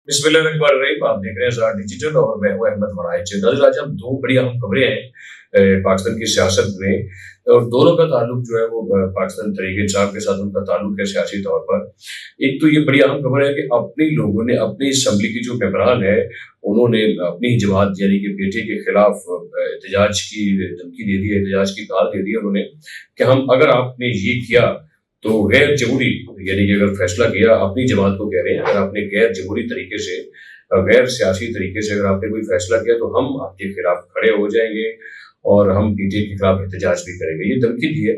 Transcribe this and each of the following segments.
बिस्मिल्लाहिर्रहमानिर्रहीम। आप देख रहे हैं ज़रा डिजिटल और मैं हूं अहमद वड़ाई। नाज़रीन, आज हम दो बड़ी अहम खबरें हैं पाकिस्तान की सियासत में, और दोनों का ताल्लुक जो है वो पाकिस्तान तहरीक-ए-इंसाफ के साथ उनका ताल्लुक है सियासी तौर पर। एक तो ये बड़ी अहम खबर है कि अपने लोगों ने अपनी असम्बली की जो मेंबरान है, उन्होंने अपनी जमात यानी कि पीटीआई के खिलाफ एहतजाज की धमकी दे दी है, एहतजाज की कॉल दे दी है उन्होंने कि हम अगर आपने ये किया तो गैर जमहूरी, यानी कि अगर फैसला किया, अपनी जमात को कह रहे हैं, अगर आपने गैर जमहूरी तरीके से, गैर सियासी तरीके से अगर आपने कोई फैसला किया तो हम आपके खिलाफ खड़े हो जाएंगे और हम पीटीआई के खिलाफ एहतजाज भी करेंगे। ये धमकी दी है।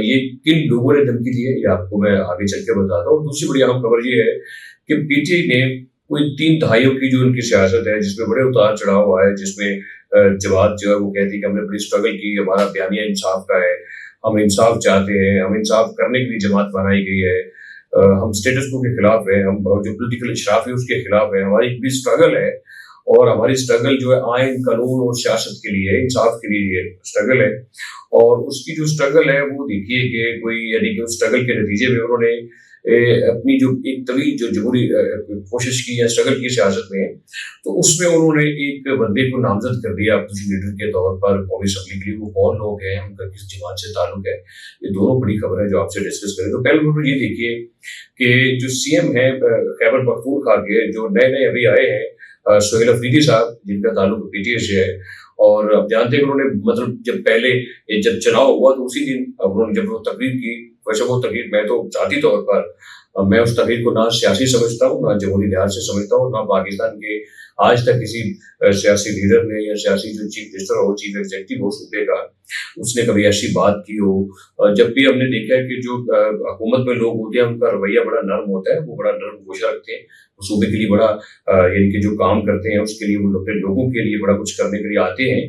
ये किन लोगों ने धमकी दी है ये आपको मैं आगे चल के बताता हूँ। दूसरी बड़ी अहम खबर ये है कि पीटीआई ने कोई 3 दहाइयों की जो उनकी सियासत है, जिसमें बड़े उतार चढ़ाव हुआ है, जिसमें जमात जो है वो कहती है कि हमने बड़ी स्ट्रगल की, हमारा बयानिया इंसाफ का है, हम इंसाफ चाहते हैं, हम इंसाफ करने के लिए जमात बनाई गई है, हम स्टेटस को के खिलाफ है, हम जो पोलिटिकल इशराफ है उसके खिलाफ है, हमारी भी स्ट्रगल है, और हमारी स्ट्रगल जो है आइन कानून और सियासत के लिए, इंसाफ के लिए स्ट्रगल है। और उसकी जो स्ट्रगल है वो देखिए कि कोई, यानी कि उस स्ट्रगल के नतीजे में उन्होंने अपनी जो एक तवील जो जमहूरी कोशिश की या स्ट्रगल की सियासत में, तो उसमें उन्होंने एक बंदे को नामजद कर दिया अपोजिशन लीडर के तौर पर कौमी असम्बली के लिए। वो कौन लोग हैं, उनका किस जमात से ताल्लुक है, ये दोनों बड़ी खबर है जो आपसे डिस्कस करें। तो पहले खबर ये देखिए कि जो सीएम है खैबर पख्तूनख्वा के, जो नए नए अभी आए हैं, सोहेल अफरीदी साहब, जिनका ताल्लुक पीटीआई से है, और अब जानते हैं कि उन्होंने, मतलब जब पहले जब चुनाव हुआ तो उसी दिन उन्होंने जब वो तकरीर की, वैसे वो तकरीर मैं तो जाती तौर पर मैं उस तकरीर को ना सियासी समझता हूँ, ना जमहूरी लिहाज से समझता हूँ, ना पाकिस्तान के आज तक किसी सियासी लीडर ने या सियासी जो चीफ मिनिस्टर हो, चीफ एग्जीक्यूटिव हो सूबे का, उसने कभी ऐसी बात की हो। जब भी हमने देखा है कि जो हुकूमत में लोग होते हैं उनका रवैया बड़ा नरम होता है, वो बड़ा नरम गोशा रखते हैं, वो सूबे के लिए बड़ा यानी कि जो काम करते हैं उसके लिए, वो अपने लोगों के लिए बड़ा कुछ करने के लिए आते हैं।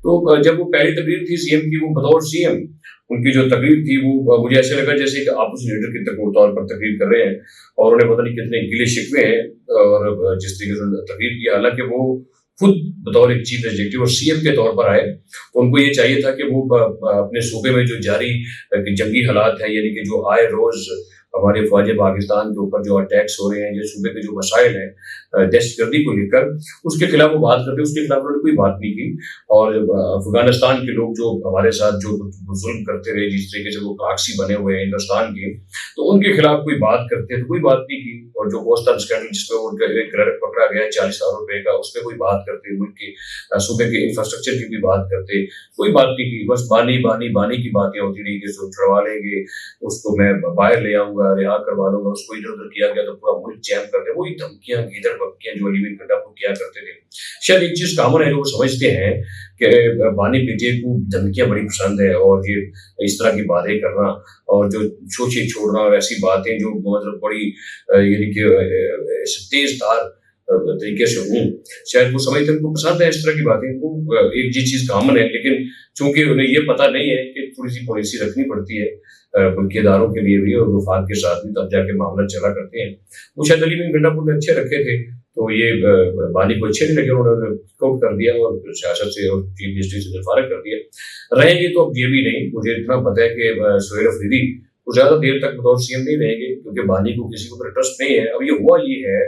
तो जब वो पहली तकरीर थी सीएम की, वो बतौर सीएम उनकी जो तकरीर थी वो मुझे ऐसे लगा जैसे कि आप उस लीडर के तौर पर तकरीर कर रहे हैं, और उन्हें पता नहीं कितने गिले शिकवे हैं, और जिस तरीके से तकरीर की, हालांकि वो खुद बतौर एक चीफ एग्जीक्यूटिव और सीएम के तौर पर आए, तो उनको ये चाहिए था कि वो अपने सूबे में जो जारी जंगी हालात है, यानी कि जो आए रोज हमारे फौज पाकिस्तान के ऊपर जो अटैक्स हो रहे हैं, जो सूबे के जो मसाइल हैं दहशतगर्दी को लेकर, उसके खिलाफ वो बात करते, उसके खिलाफ उन्होंने कोई बात नहीं की। और अफगानिस्तान के लोग जो हमारे साथ जो जुल्म करते रहे, जिस तरीके से वो प्रॉक्सी बने हुए हैं हिंदुस्तान के, तो उनके खिलाफ कोई बात करते तो कोई बात नहीं की। और जो कोस्टल स्कैंडल जिसमें उनका एक पकड़ा गया है 40,000 रुपए का, उस पर कोई बात करते, मुल्क के सूबे के इंफ्रास्ट्रक्चर की भी बात करते, कोई बात नहीं की। बस बानी बानी बानी की बातें होती रही कि उसको छुड़वा लेंगे, उसको मैं बाहर ले आऊंगा, रिहा करवा लूंगा, उसको इधर उधर किया गया तो पूरा मुल्क जैम कर दे, वही धमकियां गीदड़ बक्कियां जो अली गंडापुर किया करते थे। शायद एक चीज कॉमन है जो वो समझते हैं कि बानी पीटीआई को धमकियां बड़ी पसंद है, और ये इस तरह की बातें करना और जो छोछे छोड़ना और ऐसी बातें जो मतलब बड़ी यानी कि तेज धार तरीके से हूँ, शायद वो समझते हैं, उनको पसंद है इस तरह की बातें। वो एक जी चीज कॉमन है, लेकिन चूंकि उन्हें ये पता नहीं है कि थोड़ी सी पॉलिसी रखनी पड़ती है मुल्की इदारों के लिए भी और वफाक के साथ भी, तब जाके मामला चला करते हैं। वो शायद अली बिन गंडापुर ने अच्छे रखे थे, तो ये बानी को अच्छे नहीं लगे, उन्होंने आउट कर दिया और सियासत से और चीफ मिनिस्ट्री से फारिग कर दिया। रहेंगे तो अब ये भी नहीं, मुझे इतना पता है कि सोहेल अफरीदी वो ज्यादा देर तक बतौर सीएम नहीं रहेंगे, क्योंकि बानी को किसी को ट्रस्ट नहीं है। अब ये हुआ ये है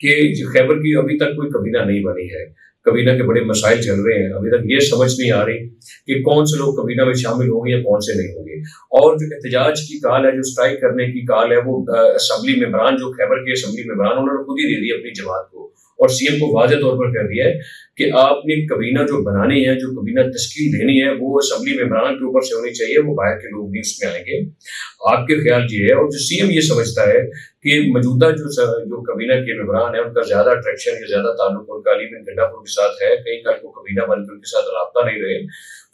कि खैबर की अभी तक कोई कबीना नहीं बनी है, कबीना के बड़े मसाइल चल रहे हैं, अभी तक ये समझ नहीं आ रही कि कौन से लोग कबीना में शामिल होंगे या कौन से नहीं होंगे। और जो एहतजाज की काल है, जो स्ट्राइक करने की काल है, वो असम्बली मेंबरान, जो खैबर के असम्बली मेंबरान, उन्होंने खुद ही दे दी अपनी जमात को, और सीएम को वाज़ेह तौर पर कह दिया है कि आपने कबीना जो बनानी है, जो कबीना तश्कील देनी है, वो असम्बली मेंबरान के ऊपर से होनी चाहिए, वो बाहर के लोग नहीं उसमें आएंगे। आपके ख्याल ये है, और जो सीएम ये समझता है कि मौजूदा जो कबीना के मेंबरान है, उनका ज्यादा अट्रैक्शन या ज्यादा ताल्लुक उनका अली बिन गंडापुर के साथ है, कई कल को कबीना बनकर उनके साथ राब्ता नहीं रहे,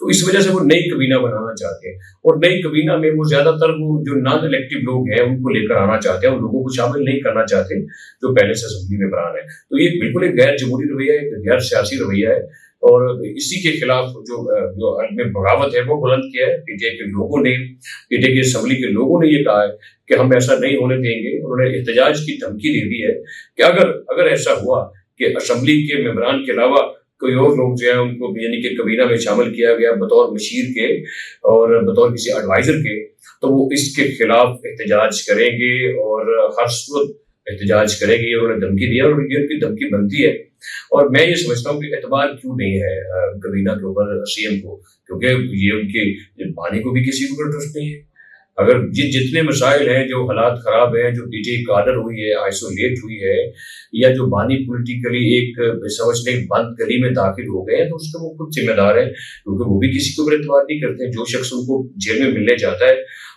तो इस वजह से वो नई कबीना बनाना चाहते हैं। और नई कबीना में वो ज्यादातर वो जो नॉन इलेक्टिव लोग हैं उनको लेकर आना चाहते हैं, उन लोगों को शामिल नहीं करना चाहते जो पहले से असम्बली मेंबरान है। तो ये बिल्कुल एक गैर जमहूरी रवैया है, एक गैर सियासी रवैया है, और इसी के खिलाफ जो बगावत है वो बुलंद किया है पीटीआई के लोगों ने, पीटीआई की असम्बली के लोगों ने ये कहा है कि हम ऐसा नहीं होने देंगे। उन्होंने एहतजाज की धमकी दे दी है कि अगर ऐसा हुआ कि असम्बली के मेंबरान के अलावा कोई और लोग जो है उनको यानी कि कबीना में शामिल किया गया बतौर मशीर के और बतौर किसी एडवाइजर के, तो वो इसके खिलाफ एहतजाज करेंगे और हर सूरत एहतजाज करेगी, उन्होंने धमकी दिया और ये उनकी धमकी बनती है। और मैं ये समझता हूँ कि एतबार क्यों नहीं है कबीना के ऊपर सीएम को, क्योंकि ये उनके बानी को भी किसी के ऊपर ट्रस्ट नहीं है। अगर जितने मसाइल हैं, जो हालात खराब हैं, जो पीटीआई कार्नर हुई है, आइसोलेट हुई है, या जो बानी पॉलिटिकली एक समझ लें बंद गली में दाखिल हो गए हैं, तो उसका वो खुद जिम्मेदार है, क्योंकि वो भी किसी के ऊपर एतबार नहीं करते हैं। जो शख्स उनको जेल में मिलने जाता है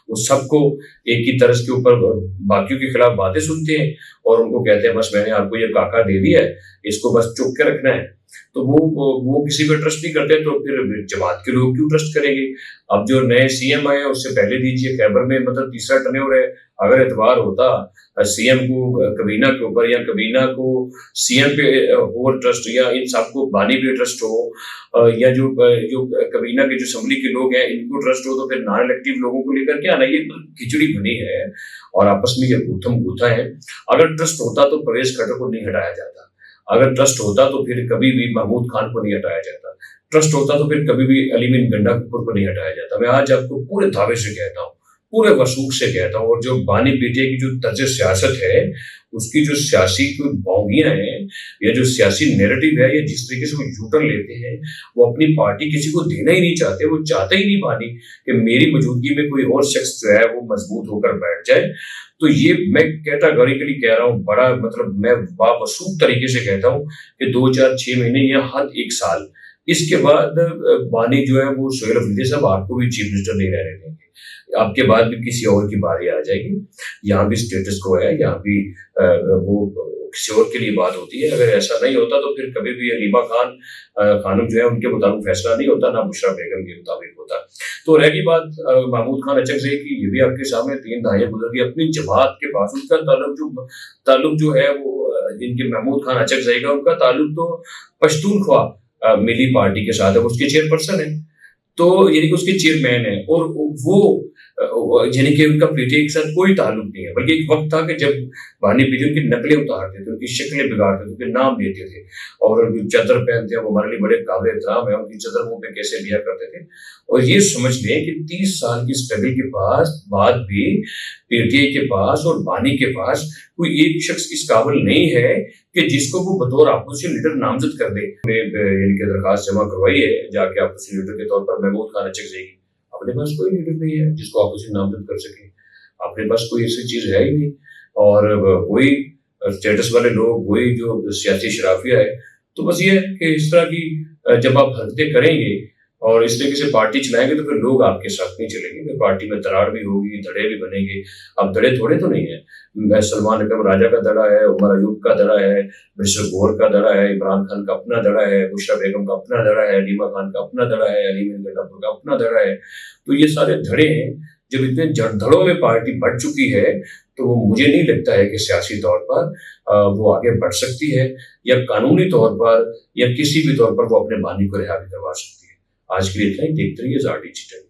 वो सबको एक ही तरस के ऊपर बाकियों के खिलाफ बातें सुनते हैं और उनको कहते हैं बस मैंने आपको ये काका दे दिया है, इसको बस चुप के रखना है। तो वो किसी पर ट्रस्ट नहीं करते, तो फिर जमात के लोग क्यों ट्रस्ट करेंगे। अब जो नए सीएम आए हैं उससे पहले दीजिए, खैबर में मतलब तीसरा टर्न्योवर है, अगर एतबार होता सीएम को कबीना के ऊपर या कबीना को सीएम पे और ट्रस्ट, या इन सबको बानी पे ट्रस्ट हो, या जो जो कबीना के जो असेंबली के लोग हैं इनको ट्रस्ट हो, तो फिर नॉन इलेक्टिव लोगों को लेकर क्या ना, ये खिचड़ी बनी है और आपस में ये गूथम गूथा है। अगर ट्रस्ट होता तो परवेज खट्टर को नहीं हटाया जाता, अगर ट्रस्ट होता तो फिर कभी भी महमूद खान को नहीं हटाया जाता, ट्रस्ट होता तो फिर कभी भी अलीमीन गंडापुर को नहीं हटाया जाता। मैं आज आपको पूरे दावे से कहता हूँ, पूरे वसूख से कहता हूँ, और जो बानी पीटीआई की जो तर्ज सियासत है, उसकी जो सियासी बाउंगियां हैं या जो सियासी नैरेटिव है, या जिस तरीके से वो यूटर्न लेते हैं, वो अपनी पार्टी किसी को देना ही नहीं चाहते। वो चाहते ही नहीं बानी कि मेरी मौजूदगी में कोई और शख्स जो है वो मजबूत होकर बैठ जाए। तो ये मैं कैटेगोरिकली कह रहा हूँ, बड़ा मतलब मैं बावसूख तरीके से कहता हूँ कि 2 4 6 महीने या हद 1 साल, इसके बाद बानी जो है वो सोहेल अफरीदी साहब आपको भी चीफ मिनिस्टर नहीं रहने देंगे, आपके बाद भी किसी और की बारी आ जाएगी। यहाँ भी स्टेटस को है, यहाँ भी वो किसी और के लिए बात होती है। अगर ऐसा नहीं होता तो फिर कभी भी हलीमा खान खानम जो है उनके मुताबिक फैसला नहीं होता, ना बुशरा बेगम के मुताबिक होता। तो रहेगी बात महमूद खान अचकज़ई की, ये भी आपके सामने 3 दहाइयां गुजर गई, अपनी जमात के पास उसका ताल्लुक जो है वो इनके महमूद खान अचकज़ई का, उनका ताल्लुक तो पश्तूनख्वा मिली पार्टी के साथ है, उसके चेयरपर्सन है, तो यानी कि उसके चेयरमैन है, और वो यानी कि उनका पीटीआई के साथ कोई ताल्लुक नहीं है। बल्कि एक वक्त था कि जब बानी पीटीआई की नकलें उतारते थे, उनकी शक्लें बिगाड़ते थे, उनके नाम लेते थे, और चादर पहनते हैं वो हमारे लिए बड़े काबिल एहतराम है, उनकी चादर मुंह पे कैसे लिया करते थे। और ये समझ लें कि 30 साल की स्ट्रगल के बाद भी पीटीआई के पास और बानी के पास कोई एक शख्स इस काबिल नहीं है कि जिसको वो बतौर अपोजिशन लीडर नामजद कर दे। यानी कि दरखास्त जमा करवाई है जाके अपोजिशन लीडर के तौर पर महमूद खान अचकज़ई की, अपने पास कोई लीडर नहीं है जिसको अपोजिशन नामजद कर सके, अपने पास कोई ऐसी चीज है ही नहीं। और वही स्टेटस वाले लोग, वही जो सियासी शराफिया है, तो बस ये है कि इस तरह की जब आप हरकतें करेंगे और इस तरीके से पार्टी चलाएंगे तो फिर लोग आपके साथ नहीं चलेंगे, फिर पार्टी में दरार भी होगी, धड़े भी बनेंगे। अब धड़े थोड़े तो नहीं है, सलमान अकरम राजा का धड़ा है, उमर अयूब का धड़ा है, मिस्टर गौर का धड़ा है, इमरान खान का अपना धड़ा है, बुशरा बेगम का अपना धड़ा है, हलीमा खान का अपना धड़ा है, अलीमीन गंडापुर का अपना धड़ा है। तो ये सारे धड़े हैं। जब इतने धड़ों में पार्टी बढ़ चुकी है तो वो मुझे नहीं लगता है कि सियासी तौर पर वो आगे बढ़ सकती है, या कानूनी तौर पर या किसी भी तौर पर वो अपने बानी को रिहा भी करवा सकती है। आज के लिए इतना ही, देखते रहिए ज़ार डिजिटल।